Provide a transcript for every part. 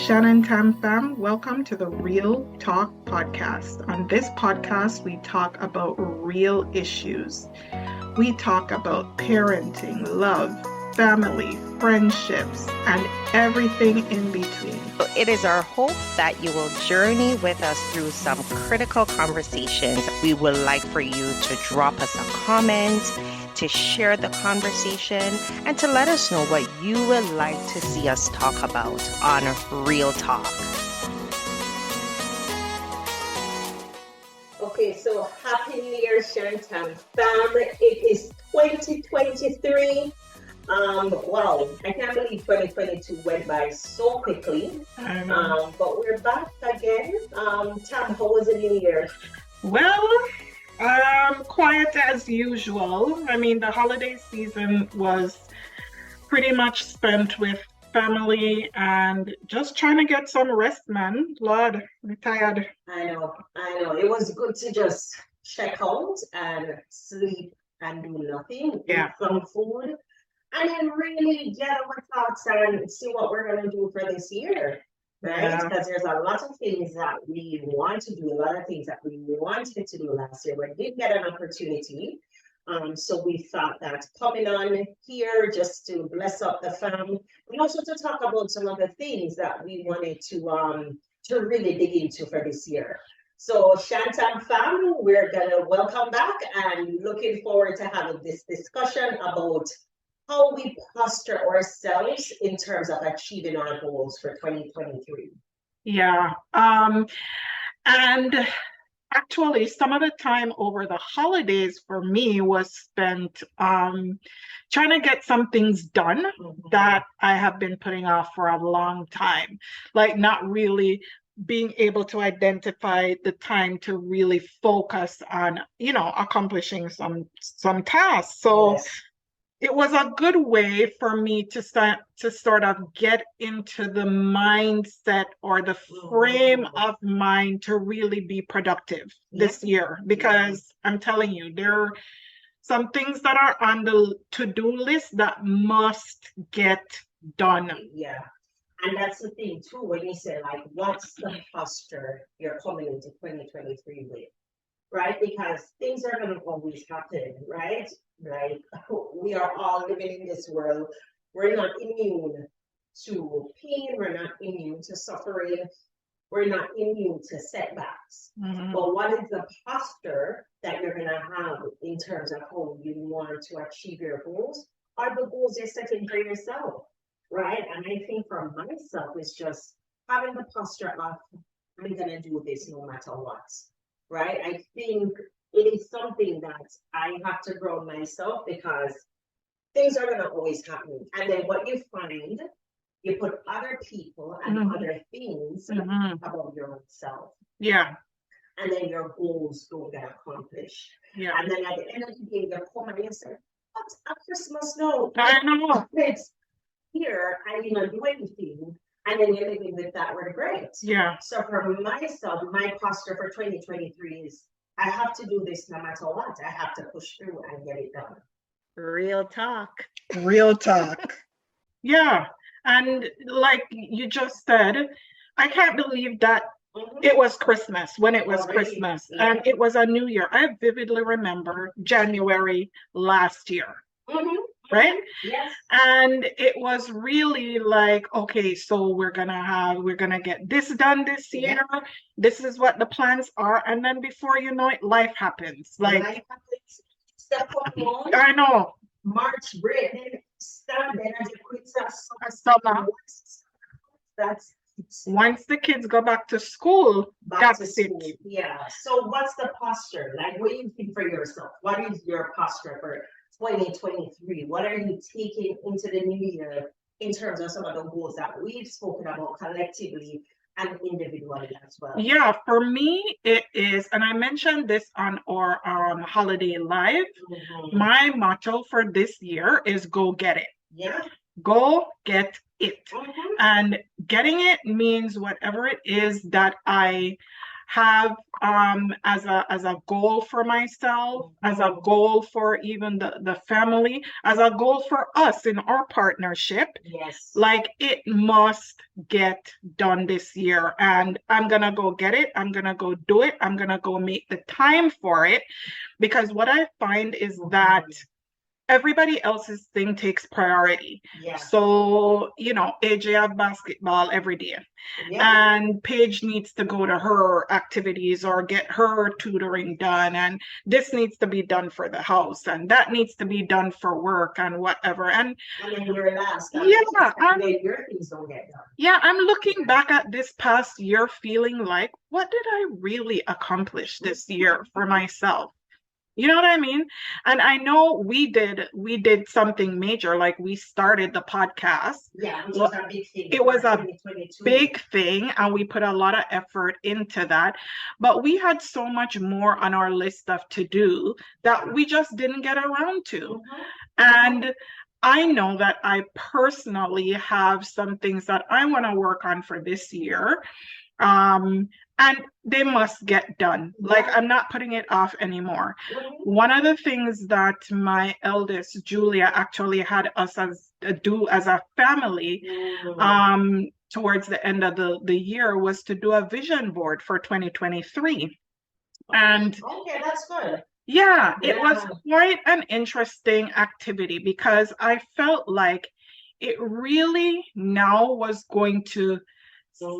Shan and Tam fam, welcome to the Real Talk podcast. On this podcast, we talk about real issues. We talk about parenting, love, family, friendships, and everything in between. It is our hope that you will journey with us through some critical conversations. We would like for you to drop us a comment, to share the conversation, and to let us know what you would like to see us talk about on Real Talk. Okay, so Happy New Year, Shan and Tam fam. It is 2023. Wow, I can't believe 2022 went by so quickly. I know. But we're back again. Tam, how was the New Year? Well, quiet as usual. I mean, the holiday season was pretty much spent with family and just trying to get some rest, man. Lord, I'm tired. I know. It was good to just check out and sleep and do nothing, Yeah. eat some food, and then really get our thoughts and see what we're going to do for this year. Right? Yeah. Because there's a lot of things that we want to do, a lot of things that we wanted to do last year, but didn't get an opportunity. So we thought that coming on here just to bless up the fam, and also to talk about some of the things that we wanted to really dig into for this year. So Shan and Tam fam, we're gonna welcome back and looking forward to having this discussion about how we posture ourselves in terms of achieving our goals for 2023. Yeah. And actually, some of the time over the holidays for me was spent trying to get some things done that I have been putting off for a long time, like not really being able to identify the time to really focus on, accomplishing some tasks. So Yes. it was a good way for me to sort of get into the mindset or the frame of mind to really be productive this year, because I'm telling you, there are some things that are on the to-do list that must get done. Yeah. And that's the thing too, when you say like, what's the posture you're coming into 2023 with, right? Because things are going to always happen, right? Like, we are all living in this world. We're not immune to pain. We're not immune to suffering. We're not immune to setbacks. But what is the posture that you're going to have in terms of how you want to achieve your goals? Are the goals you're setting for yourself, right? And I think for myself, it's just having the posture of, I'm going to do this no matter what, right? I think it is something that I have to grow myself, because things are going to always happen. And then what you find, you put other people and other things above your own self. Yeah. And then your goals don't get accomplished. Yeah. And then at the end of the day, you come and you say, what? At Christmas, no. I know. It's here, I didn't do anything. And then you're living with that regret. Yeah. So for myself, my posture for 2023 is, I have to do this no matter what. I have to push through and get it done. Real talk. Real talk. Yeah. And like you just said, I can't believe that it was Christmas when it was Already. Christmas. Yeah. And it was a new year. I vividly remember January last year. Right? Yes. And it was really like, okay, so we're gonna get this done this year. This is what the plans are. And then before you know it, life happens. Like, Life happens. Step on. I know. March break, then stand then as you quit Summer. That's Once the kids go back to school, back to that's school. it. Yeah. So what's the posture? Like, what do you think for yourself? What is your posture for 2023? What are you taking into the new year in terms of some of the goals that we've spoken about collectively and individually as well? Yeah, for me, it is, and I mentioned this on our holiday live. My motto for this year is go get it. Yeah. Go get it. And getting it means whatever it is that I have as a goal for myself, as a goal for even the family, as a goal for us in our partnership. Yes. Like it must get done this year, and I'm gonna go get it. I'm gonna go do it. I'm gonna go make the time for it, because what I find is that everybody else's thing takes priority. Yeah. So, AJ have basketball every day. Yeah. And Paige needs to go to her activities or get her tutoring done. And this needs to be done for the house. And that needs to be done for work and whatever. And then you're last. Yeah. And then your things don't get done. Yeah, I'm looking back at this past year feeling like, what did I really accomplish this year for myself? You know what I mean? And I know we did something major, like we started the podcast. Yeah, which was a big thing. It was a 2022. big thing, and we put a lot of effort into that. But we had so much more on our list of to do that we just didn't get around to. And I know that I personally have some things that I want to work on for this year. And they must get done. Like, I'm not putting it off anymore. One of the things that my eldest, Julia, actually had us do as a family towards the end of the year was to do a vision board for 2023. And okay, that's good. Yeah, it was quite an interesting activity because I felt like it really now was going to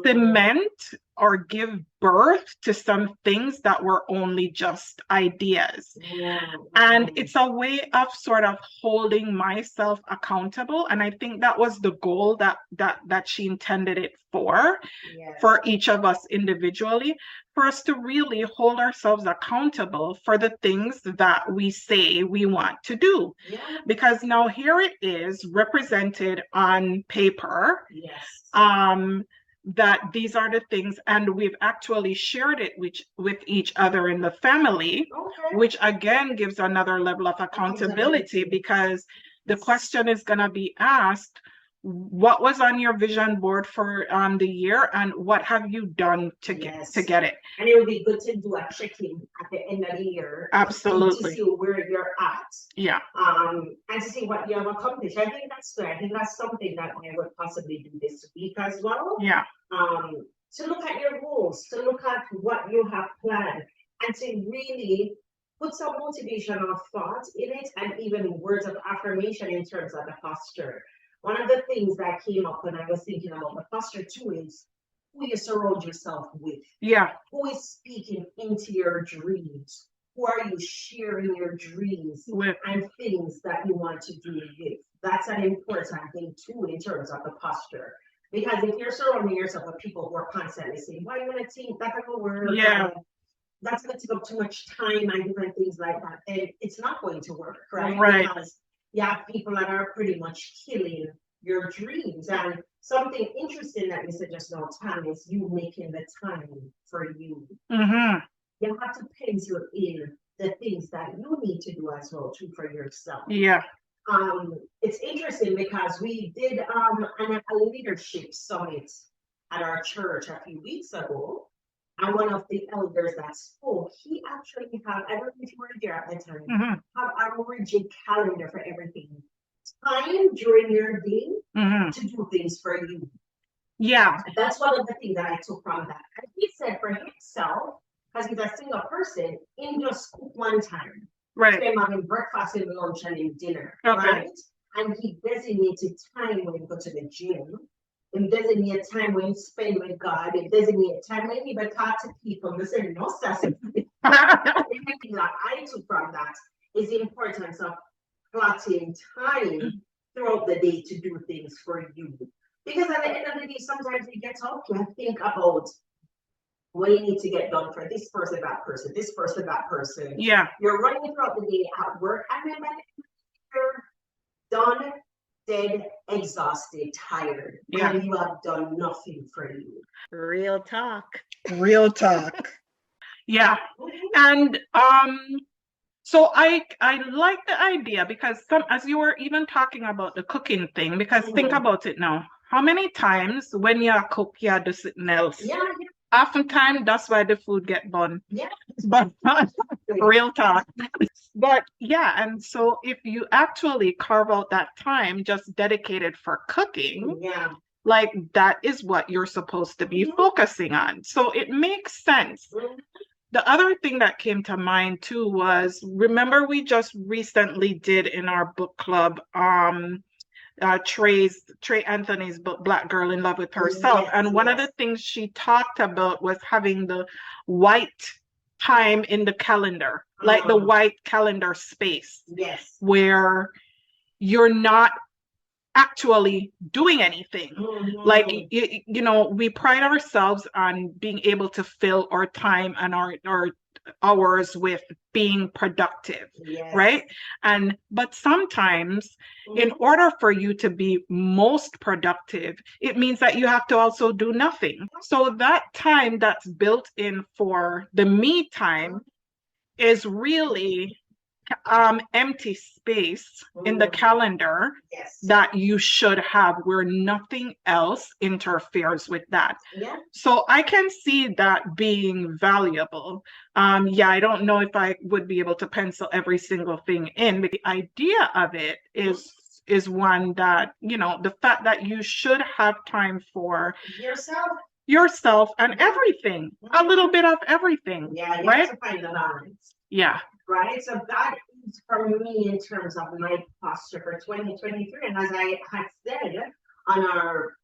cement or give birth to some things that were only just ideas. And it's a way of sort of holding myself accountable. And I think that was the goal that she intended it for each of us individually, for us to really hold ourselves accountable for the things that we say we want to do. Because now here it is represented on paper. That these are the things, and we've actually shared it with each other in the family, which again gives another level of accountability, because the question is going to be asked, what was on your vision board for the year, and what have you done to get it? And it would be good to do a check-in at the end of the year. Absolutely. To see where you're at. Yeah. And to see what you have accomplished. I think that's good. I think that's something that I would possibly do this week as well. Yeah. To look at your goals, to look at what you have planned, and to really put some motivation or thought in it, and even words of affirmation in terms of the posture. One of the things that came up when I was thinking about the posture too is who you surround yourself with. Yeah. Who is speaking into your dreams? Who are you sharing your dreams with and things that you want to do with? That's an important thing too in terms of the posture. Because if you're surrounding yourself with people who are constantly saying, why are you going to think that's going to work? That's going to take up too much time and different things like that. And it's not going to work, right? Because you have people that are pretty much killing your dreams. And something interesting that you said just now, Tam, is you making the time for you. You have to pencil in the things that you need to do as well too for yourself. Yeah. It's interesting because we did a leadership summit at our church a few weeks ago, and one of the elders that spoke, he actually had, I don't know if you were there at the time, have a rigid calendar for everything. Time during your day to do things for you. Yeah. That's one of the things that I took from that. And he said for himself, because he's a single person, in just one time. Right. Him having breakfast and lunch and in dinner. Okay. Right? And he designated time when he go to the gym. He designated time when he spend with God. He designated time when he even talk to people. They say no sassy. Everything that I took from that is the importance of plotting time throughout the day to do things for you. Because at the end of the day, sometimes you get up and think about what you need to get done for this person, that person, this person, that person. Yeah. You're running throughout the day at work, and then you're done, dead, exhausted, tired. Yeah. And you have done nothing for you. Real talk. Real talk. Yeah. And so I like the idea, because as you were even talking about the cooking thing, because think about it now. How many times when you cook, you do something else? Yeah. Oftentimes, that's why the food get bun. Yeah. But real talk. But yeah, and so if you actually carve out that time just dedicated for cooking, Yeah. like that is what you're supposed to be focusing on. So it makes sense. The other thing that came to mind too was, remember we just recently did in our book club Trey Anthony's book Black Girl in Love with Herself. Yes, and one of the things she talked about was having the white time in the calendar, like the white calendar space. Yes. Where you're not actually doing anything. Like, you know, we pride ourselves on being able to fill our time and our hours with being productive, right? But sometimes in order for you to be most productive, it means that you have to also do nothing. So that time that's built in for the me time is really empty space in the calendar that you should have, where nothing else interferes with that. So I can see that being valuable. I don't know if I would be able to pencil every single thing in, but the idea of it is one that, you know, the fact that you should have time for yourself and everything, a little bit of everything. You have to find the balance. Right? So that is for me in terms of my posture for 2023. And as I had said on our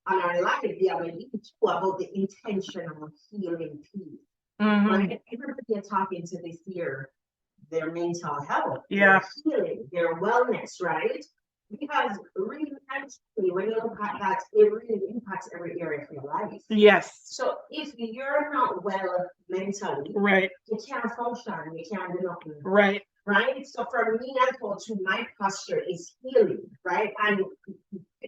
live the other week about the intentional healing piece. Right? Everybody is talking to this year, their mental health, their healing, their wellness, right? Because really, actually, when you look at that, it really impacts every area of your life. Yes. So if you're not well mentally, you can't function, you can't do nothing. Right. So for me, that's what to my posture is healing, right? And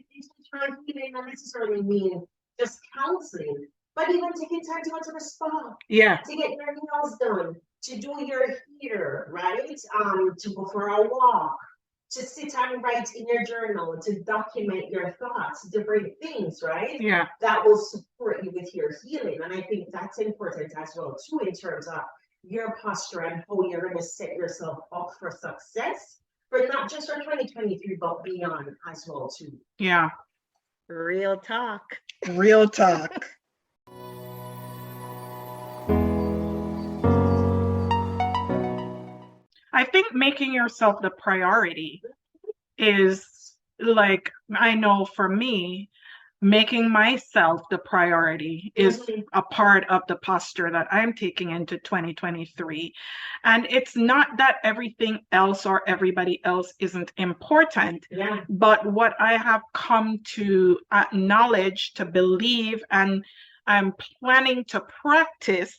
healing not necessarily mean just counseling, but even taking time to go to the spa. To get your nails done, to do your hair, right? To go for a walk. To sit and write in your journal, to document your thoughts, different things, right? That will support you with your healing. And I think that's important as well, too, in terms of your posture and how you're going to set yourself up for success, but not just for 2023, but beyond as well, too. Yeah. Real talk. Real talk. I think making yourself the priority is, like, I know for me, making myself the priority is a part of the posture that I'm taking into 2023. And it's not that everything else or everybody else isn't important, but what I have come to acknowledge, to believe, and I'm planning to practice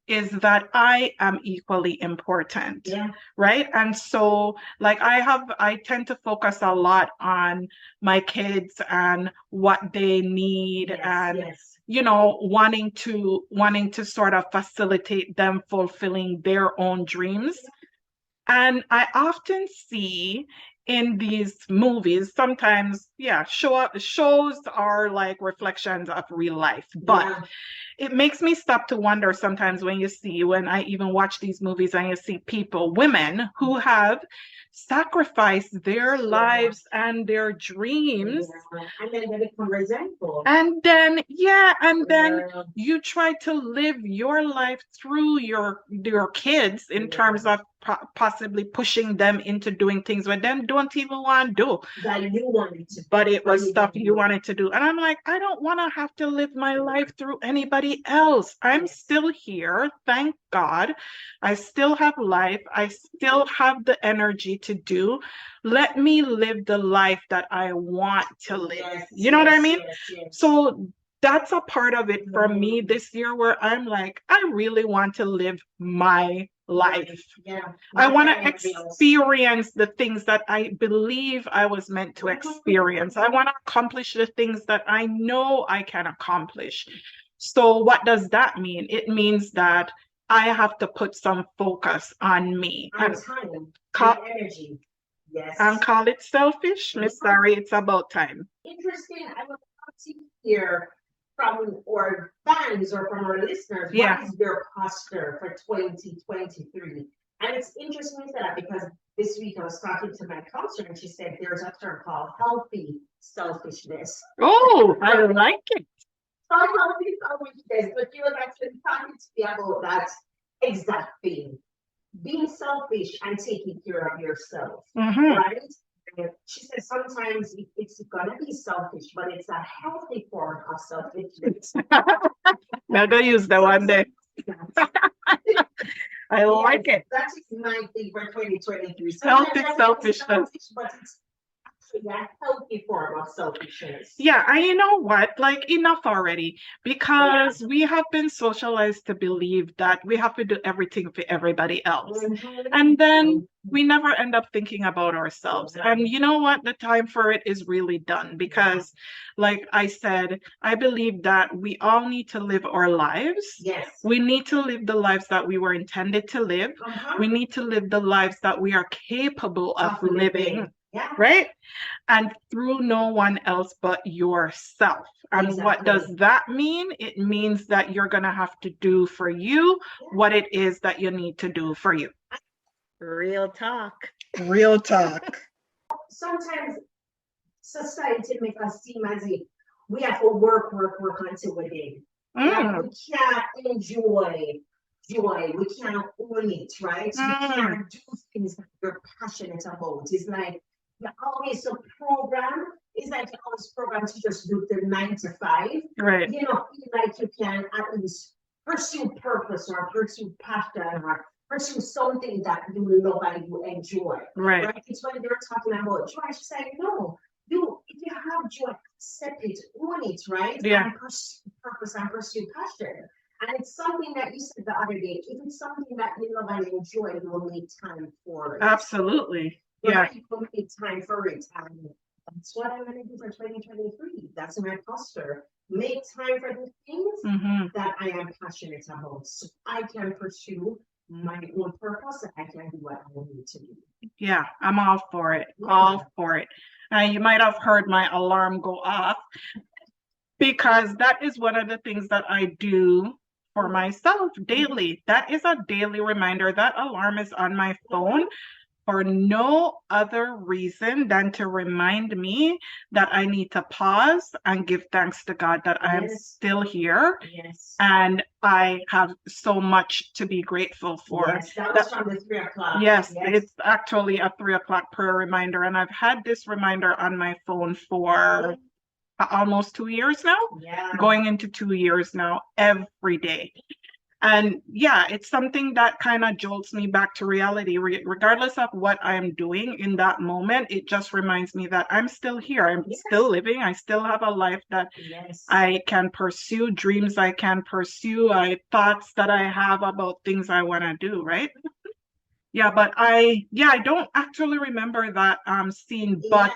is that I am equally important, right? And so, like, I tend to focus a lot on my kids and what they need, and you know, wanting to sort of facilitate them fulfilling their own dreams. And I often see in these movies, sometimes, shows are like reflections of real life, but it makes me stop to wonder sometimes when I even watch these movies and you see people, women who have sacrificed their lives and their dreams. And then they become resentful. And then, you try to live your life through your kids in terms of possibly pushing them into doing things that them don't even want to do. That you wanted to do. But it was stuff you wanted to do. And I'm like, I don't want to have to live my life through anybody else. I'm still here. Thank God. I still have life. I still have the energy to do. Let me live the life that I want to live. You know what I mean? So that's a part of it for me this year, where I'm like, I really want to live my life. I want to experience the things that I believe I was meant to experience. I want to accomplish the things that I know I can accomplish. So what does that mean? It means that I have to put some focus on me. And time, energy. And call it selfish? Miss Sorry, it's about time. Interesting. I would love to hear from our fans or from our listeners, Yeah. what is their posture for 2023? And it's interesting to say that because this week I was talking to my counselor and she said there's a term called healthy selfishness. Oh, I like it. Not healthy selfishness, but she was actually talking to me about that exact thing. Being selfish and taking care of yourself, right? And she said sometimes it's gonna be selfish, but it's a healthy form of selfishness. Now go use the one day. I like it. That is my thing for 2023. Healthy Sometimes selfishness. selfish, but it's actually a healthy form of selfishness. Yeah, and you know what? Like, enough already, because we have been socialized to believe that we have to do everything for everybody else. And then we never end up thinking about ourselves. And you know what? The time for it is really done because, like I said, I believe that we all need to live our lives. Yes. We need to live the lives that we were intended to live. We need to live the lives that we are capable of living. Yeah. Right? And through no one else but yourself. And what does that mean? It means that you're going to have to do for you what it is that you need to do for you. Real talk. Real talk. Sometimes society makes us seem as if we have to work until we're dead. Like we can't enjoy joy. We can't own it, right? We can't do things that we're passionate about. It's like you're always so programmed. It's like you're always programmed to just do the 9 to 5. Right. You know, feel like you can at least pursue purpose or pursue passion or pursue something that you love and you enjoy. Right. It's when they're talking about joy. She's like, no, if you have joy, accept it, own it, right? Yeah. And pursue purpose and pursue passion. And it's something that you said the other day. If it's something that you love and enjoy, you will make time for it. Absolutely. Yeah. You will make time for it. And that's what I'm going to do for 2023. That's my posture. Make time for the things that I am passionate about, so I can pursue my own purpose and I can do what I need to do. Yeah, I'm all for it. All for it. You might have heard my alarm go off because that is one of the things that I do for myself daily. That is a daily reminder. That alarm is on my phone for no other reason than to remind me that I need to pause and give thanks to God that I am still here. Yes. And I have so much to be grateful for. Yes, that was from the 3 o'clock. Yes, it's actually a 3 o'clock prayer reminder. And I've had this reminder on my phone for almost 2 years now. Yeah. Going into 2 years now, every day. And yeah, it's something that kind of jolts me back to reality. Regardless of what I'm doing in that moment, it just reminds me that I'm still here. I'm still living. I still have a life that I can pursue, dreams I can pursue, thoughts that I have about things I want to do, right? Yeah, but I don't actually remember that scene, but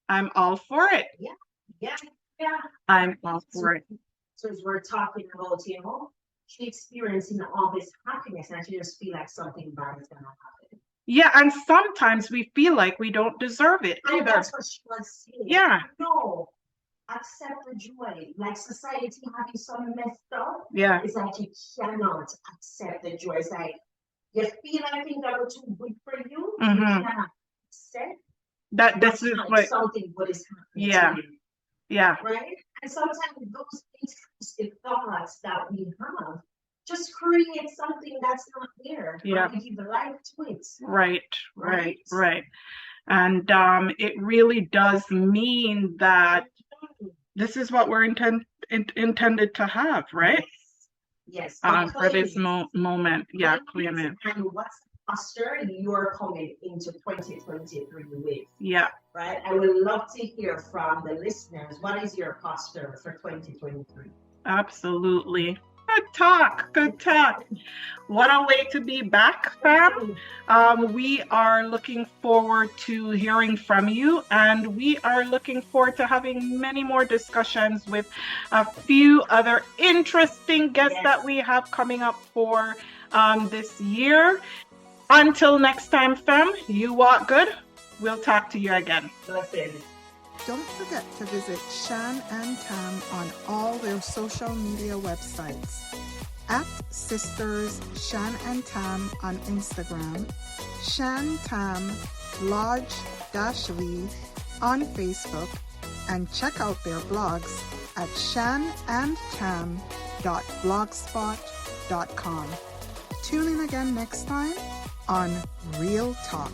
I'm all for it. Yeah. I'm all for it. So as we're talking about, she experiencing all this happiness and she just feel like something bad is gonna happen. Yeah, and sometimes we feel like we don't deserve it and either. That's what she was saying. Yeah. No, accept the joy. Like society have you so messed up. Yeah. It's like you cannot accept the joy. It's like you feel like things are too good for you. You cannot accept that this is what something good is happening. Yeah. To you. Yeah. Right? And sometimes those intrusive thoughts that we have just create something that's not there. Yeah. We give life to it. Right. And it really does mean that this is what we're intended to have, right? Yes. For this moment. Yeah, claim it. And what's the posture you're coming into 2023 with? Yeah. Right? I would love to hear from the listeners. What is your posture for 2023? Absolutely. Good talk. What a way to be back, fam. We are looking forward to hearing from you, and we are looking forward to having many more discussions with a few other interesting guests that we have coming up for this year. Until next time, fam, you walk good. We'll talk to you again. Blessings. don't forget to visit Shan and Tam on all their social media websites. At Sisters Shan and Tam on Instagram, Shan Tam Lodge-V on Facebook, and check out their blogs at shanandtam.blogspot.com. Tune in again next time on Real Talk.